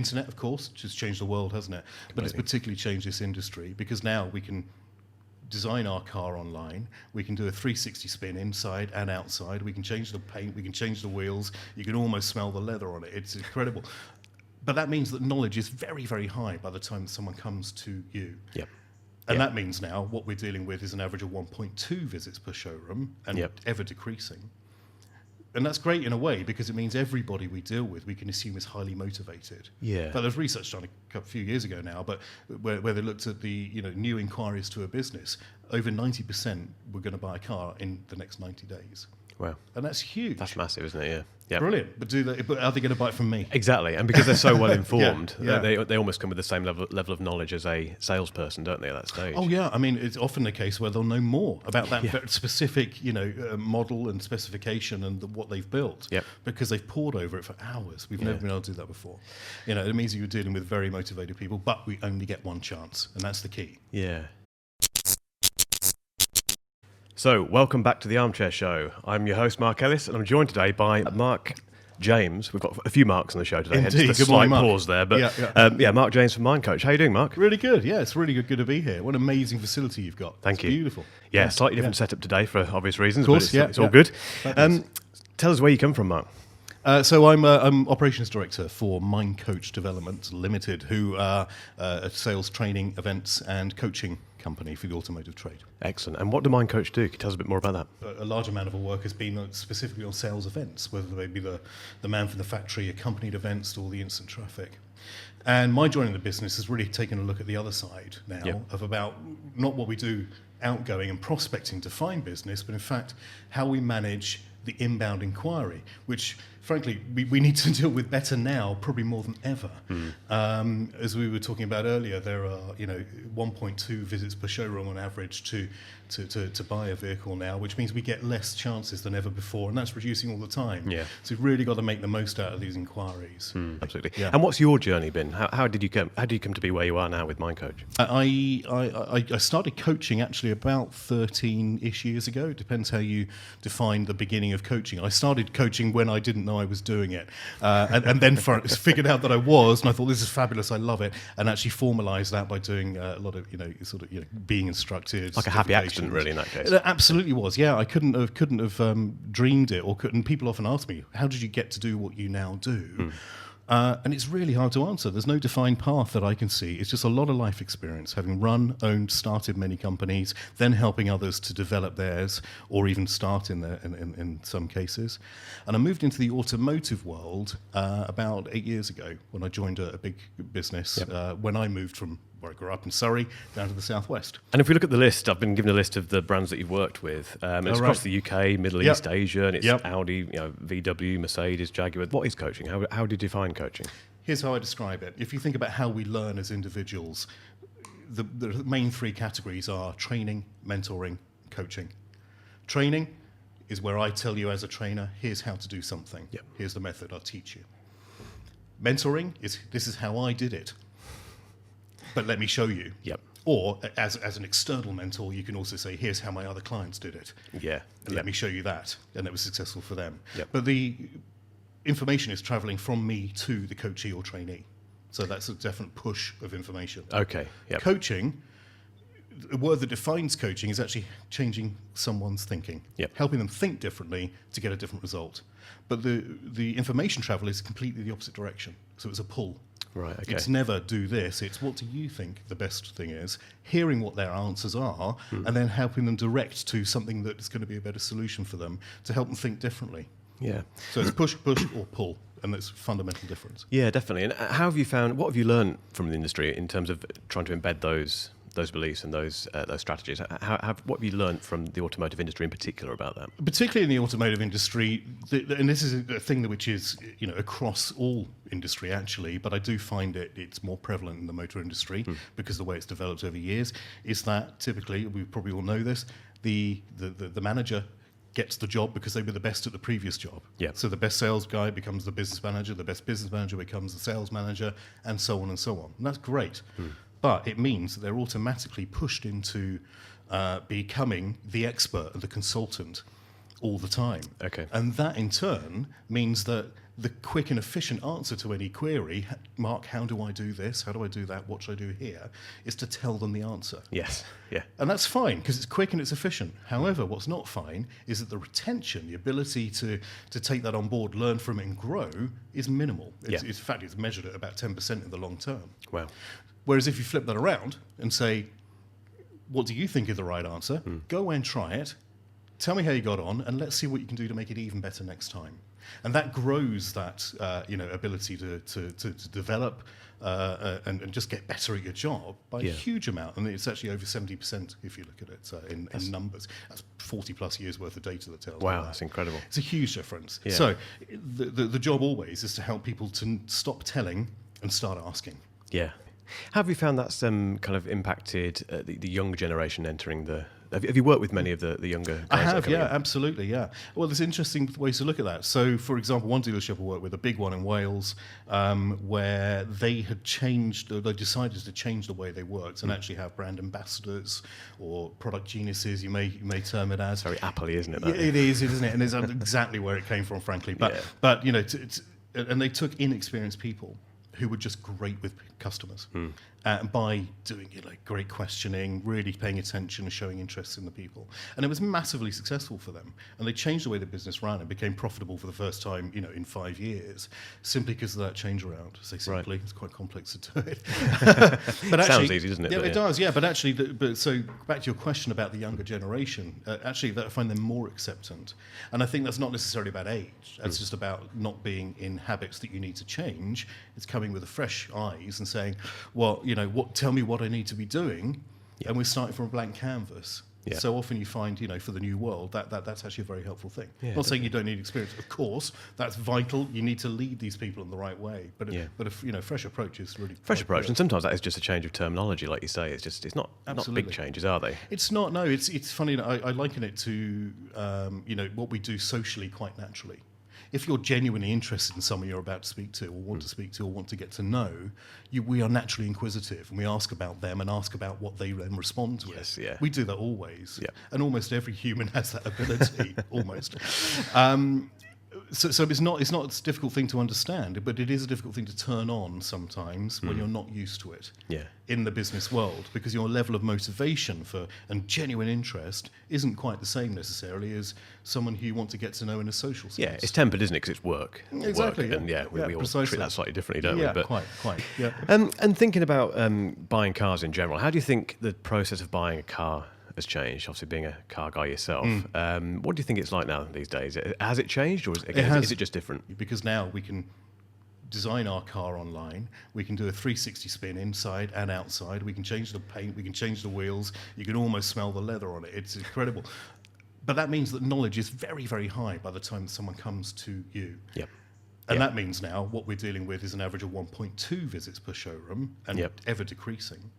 Internet, of course, just changed the world, hasn't it? But it's particularly changed this industry because now we can design our car online. We can do a 360 spin inside and outside. We can change the paint. We can change the wheels. You can almost smell the leather on it. It's incredible. But that means that knowledge is very, very high by the time someone comes to you. Yep. And that means now what we're dealing with is an average of 1.2 visits per showroom and ever decreasing. And that's great in a way because it means everybody we deal with we can assume is highly motivated. Yeah. But there's research done a few years ago now, but where they looked at the new inquiries to a business, over 90% were going to buy a car in the next 90 days. Wow. And that's huge. That's massive, isn't it? Yeah. Yep. Brilliant. But are they going to buy it from me? Exactly. And because they're so well informed, they almost come with the same level of knowledge as a salesperson, don't they, at that stage? Oh, yeah. I mean, it's often the case where they'll know more about that very specific, model and specification and what they've built because they've pored over it for hours. We've never been able to do that before. It means you're dealing with very motivated people, but we only get one chance, and that's the key. Yeah. So, welcome back to the Armchair Show. I'm your host, Mark Ellis, and I'm joined today by Mark James. We've got a few Marks on the show today. Indeed. Hence the slight pause there. But Mark James from Mindcoach. How you doing, Mark? Really good. Yeah, it's really good to be here. What an amazing facility you've got. Thank you. Beautiful. Yeah, slightly different setup today for obvious reasons, of course, but it's all good. Tell us where you come from, Mark. So I'm operations director for Mindcoach Development Limited, who are a sales training, events and coaching company for the automotive trade. Excellent. And what do Mindcoach do? Can you tell us a bit more about that? A large amount of our work has been specifically on sales events, whether they be the man from the factory, accompanied events, or the instant traffic. And my joining the business has really taken a look at the other side now of about not what we do outgoing and prospecting to find business, but in fact how we manage the inbound inquiry, which frankly we need to deal with better now, probably more than ever. As we were talking about earlier, there are 1.2 visits per showroom on average to buy a vehicle now, which means we get less chances than ever before, and that's reducing all the time. Yeah. So we've really got to make the most out of these inquiries. Absolutely. Yeah. And what's your journey been? How did you come to be where you are now with Mindcoach? I started coaching actually about 13-ish years ago. It depends how you define the beginning of coaching. I started coaching when I didn't know I was doing it, and then figured out that I was, and I thought this is fabulous, I love it, and actually formalised that by doing a lot of being instructed. Like a happy accident, really, in that case. It absolutely was. Yeah, I couldn't have dreamed it, or couldn't. People often ask me, "How did you get to do what you now do?" And it's really hard to answer. There's no defined path that I can see. It's just a lot of life experience, having run, owned, started many companies, then helping others to develop theirs, or even start in some cases. And I moved into the automotive world about 8 years ago when I joined a big business, when I moved from where I grew up in Surrey down to the southwest. And if we look at the list, I've been given a list of the brands that you've worked with. It's across the UK, Middle East, Asia, and it's Audi, VW, Mercedes, Jaguar. What is coaching? How do you define coaching? Here's how I describe it. If you think about how we learn as individuals, the main three categories are training, mentoring, coaching. Training is where I tell you as a trainer, here's how to do something. Here's the method, I'll teach you. Mentoring is, this is how I did it, but let me show you. Or as an external mentor, you can also say, here's how my other clients did it. And let me show you that. And it was successful for them. But the information is traveling from me to the coachee or trainee. So that's a definite push of information. Coaching, the word that defines coaching is actually changing someone's thinking, helping them think differently to get a different result. But the information travel is completely the opposite direction. So it's a pull. Right, okay. It's never do this, it's what do you think the best thing is, hearing what their answers are, and then helping them direct to something that is going to be a better solution for them to help them think differently. So it's push or pull, and that's a fundamental difference. Yeah, definitely. And how have you found, what have you learned from the industry in terms of trying to embed those beliefs and those strategies? What have you learned from the automotive industry in particular about that? Particularly in the automotive industry, and this is a thing which is across all industry actually, but I do find it's more prevalent in the motor industry because the way it's developed over years is that typically, we probably all know this, the manager gets the job because they were the best at the previous job. So the best sales guy becomes the business manager, the best business manager becomes the sales manager, and so on and so on. And that's great. But it means that they're automatically pushed into becoming the expert and the consultant all the time. And that in turn means that the quick and efficient answer to any query, Mark, how do I do this? How do I do that? What should I do here? Is to tell them the answer. Yes, yeah. And that's fine because it's quick and it's efficient. However, what's not fine is that the retention, the ability to take that on board, learn from it and grow is minimal. In fact, it's measured at about 10% in the long term. Wow. Whereas if you flip that around and say, what do you think is the right answer? Go away and try it. Tell me how you got on, and let's see what you can do to make it even better next time. And that grows that ability to develop and just get better at your job by a huge amount. And it's actually over 70% if you look at it in numbers. That's 40 plus years worth of data that tells you that. That's incredible. It's a huge difference. Yeah. So the job always is to help people to stop telling and start asking. Yeah. Have you found that's kind of impacted the younger generation entering the... Have you worked with many of the younger guys? I have, yeah, absolutely, yeah. Well, there's interesting ways to look at that. So, for example, one dealership I worked with, a big one in Wales, where they had they decided to change the way they worked and actually have brand ambassadors or product geniuses, you may term it as. Very Apple-y, isn't it? Yeah, it is, isn't it? And it's exactly where it came from, frankly. But you know, and they took inexperienced people who were just great with customers. By doing great questioning, really paying attention and showing interest in the people. And it was massively successful for them. And they changed the way the business ran and became profitable for the first time, in 5 years, simply because of that change around. Say simply, It's quite complex to do it. But actually, sounds easy, doesn't it? Yeah, it does, yeah. But actually, so back to your question about the younger generation, actually, I find them more acceptant. And I think that's not necessarily about age. That's just about not being in habits that you need to change. It's coming with a fresh eyes and saying, well, tell me what I need to be doing, and we're starting from a blank canvas. Yeah. So often you find, for the new world, that's actually a very helpful thing. Yeah, not saying you don't need experience, of course, that's vital. You need to lead these people in the right way. But a fresh approach is really fresh approach, and sometimes that is just a change of terminology, like you say. It's not big changes, are they? It's not. No, it's funny. I liken it to what we do socially quite naturally. If you're genuinely interested in someone you're about to speak to or want to speak to or want to get to know, we are naturally inquisitive and we ask about them and ask about what they then respond with. Yes, yeah. We do that always. Yeah. And almost every human has that ability, almost. So it's not a difficult thing to understand, but it is a difficult thing to turn on sometimes when you're not used to it in the business world, because your level of motivation and genuine interest isn't quite the same necessarily as someone who you want to get to know in a social sense. Yeah, it's tempered, isn't it? Because it's work. Exactly. Work, and we all treat that slightly differently, don't we? But quite. Yeah. And thinking about buying cars in general, how do you think the process of buying a car has changed? Obviously, being a car guy yourself, what do you think it's like now these days? Has it changed, or is it just different? Because now we can design our car online. We can do a 360 spin inside and outside. We can change the paint. We can change the wheels. You can almost smell the leather on it. It's incredible. But that means that knowledge is very, very high by the time someone comes to you. Yep. And that means now what we're dealing with is an average of 1.2 visits per showroom and ever decreasing.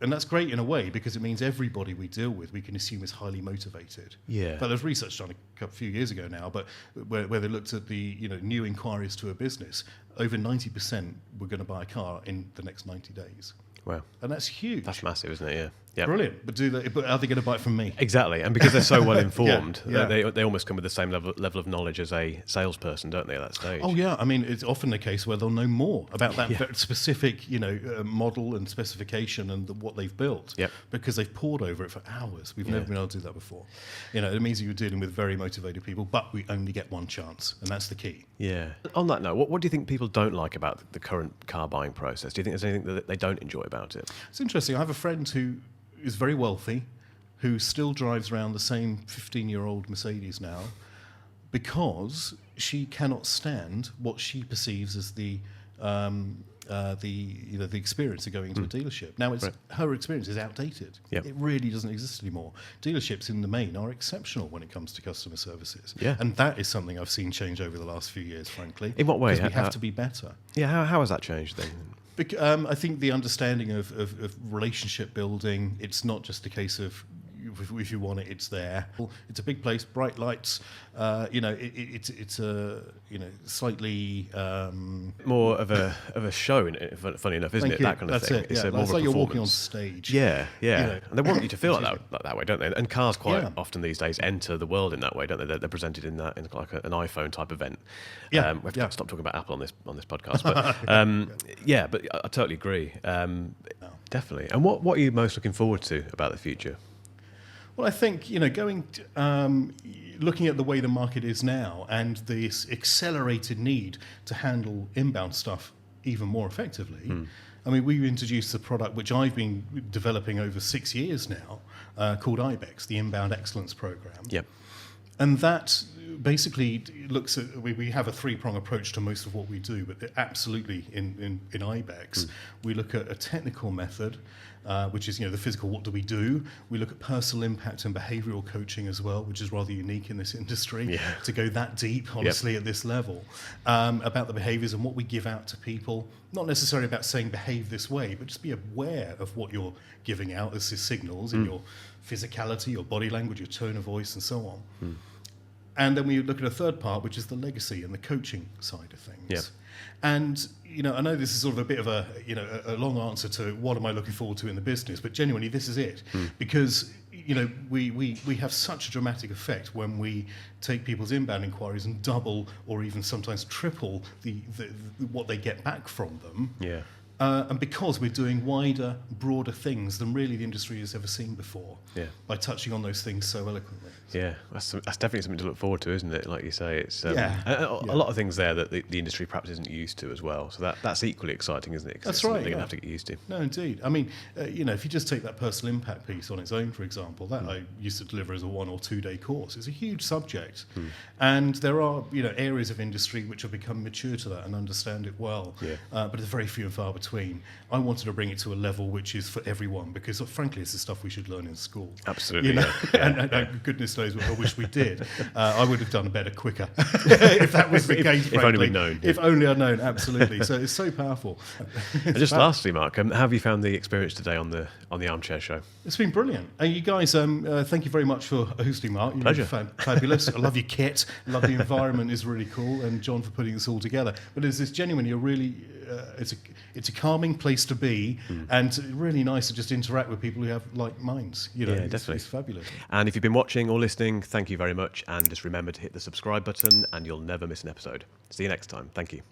And that's great in a way because it means everybody we deal with we can assume is highly motivated. Yeah. But there's research done a few years ago now, but where they looked at the new inquiries to a business, over 90% were going to buy a car in the next 90 days. Wow. And that's huge. That's massive, isn't it? Yeah. Yep. Brilliant. But are they going to buy it from me? Exactly. And because they're so well informed, they almost come with the same level of knowledge as a salesperson, don't they, at that stage? Oh, yeah. I mean, it's often the case where they'll know more about that very specific, model and specification and what they've built because they've pored over it for hours. We've never been able to do that before. It means that you're dealing with very motivated people, but we only get one chance, and that's the key. Yeah. On that note, what do you think people don't like about the current car buying process? Do you think there's anything that they don't enjoy about it? It's interesting. I have a friend who is very wealthy, who still drives around the same 15-year-old Mercedes now, because she cannot stand what she perceives as the experience of going to a dealership. Now, her experience is outdated. Yep. It really doesn't exist anymore. Dealerships in the main are exceptional when it comes to customer services. Yeah. And that is something I've seen change over the last few years, frankly. In what way? Because we have to be better. Yeah, how has that changed then? I think the understanding of relationship building, it's not just a case of if you want it, it's there. It's a big place, bright lights. It's a slightly more of a show. Funny enough, isn't it? That kind of That's thing. It. It's Yeah, more it's of a like you're walking on performance. stage. Yeah. And they want you to feel that way, don't they? And cars quite Yeah. often these days enter the world in that way, don't they? They're presented in like an iPhone type event. Yeah. We have to stop talking about Apple on this podcast, but but I totally agree. Definitely. And what are you most looking forward to about the future? Well, I think, looking at the way the market is now and this accelerated need to handle inbound stuff even more effectively. I mean, we've introduced a product which I've been developing over 6 years now, called IBEX, the Inbound Excellence Program. Yep. And that basically looks at, we have a three-prong approach to most of what we do, but absolutely in IBEX, we look at a technical method, which is, the physical, what do we do? We look at personal impact and behavioral coaching as well, which is rather unique in this industry, to go that deep, honestly, at this level, about the behaviors and what we give out to people. Not necessarily about saying behave this way, but just be aware of what you're giving out as signals in your physicality, your body language, your tone of voice, and so on. And then we look at a third part, which is the legacy and the coaching side of things. Yep. And, I know this is sort of a bit of a long answer to what am I looking forward to in the business, but genuinely this is it. Because, we have such a dramatic effect when we take people's inbound inquiries and double or even sometimes triple the what they get back from them. Yeah. And because we're doing wider, broader things than really the industry has ever seen before, by touching on those things so eloquently. Yeah, that's definitely something to look forward to, isn't it? Like you say, it's a Yeah. lot of things there that the industry perhaps isn't used to as well. So that's equally exciting, isn't it? 'Cause That's it's something right, they're going yeah. to have to get used to. No, indeed. I mean, if you just take that personal impact piece on its own, for example, that I used to deliver as a 1 or 2 day course. It's a huge subject. And there are, areas of industry which have become mature to that and understand it well. But it's very few and far between. I wanted to bring it to a level which is for everyone, because frankly, it's the stuff we should learn in school. Absolutely. And goodness knows what I wish we did. I would have done better quicker if that was the case. If only we'd known. If only I'd known, absolutely. So it's so powerful. And just lastly, Mark, how have you found the experience today on the Armchair Show? It's been brilliant. And you guys, thank you very much for hosting, Mark. You're Pleasure. Fabulous. I love your kit. I love the environment is really cool. And John for putting this all together. But it's genuinely a really, it's a calming place to be, and really nice to just interact with people who have like minds. Definitely. It's fabulous. And if you've been watching or listening, thank you very much. And just remember to hit the subscribe button and you'll never miss an episode. See you next time. Thank you.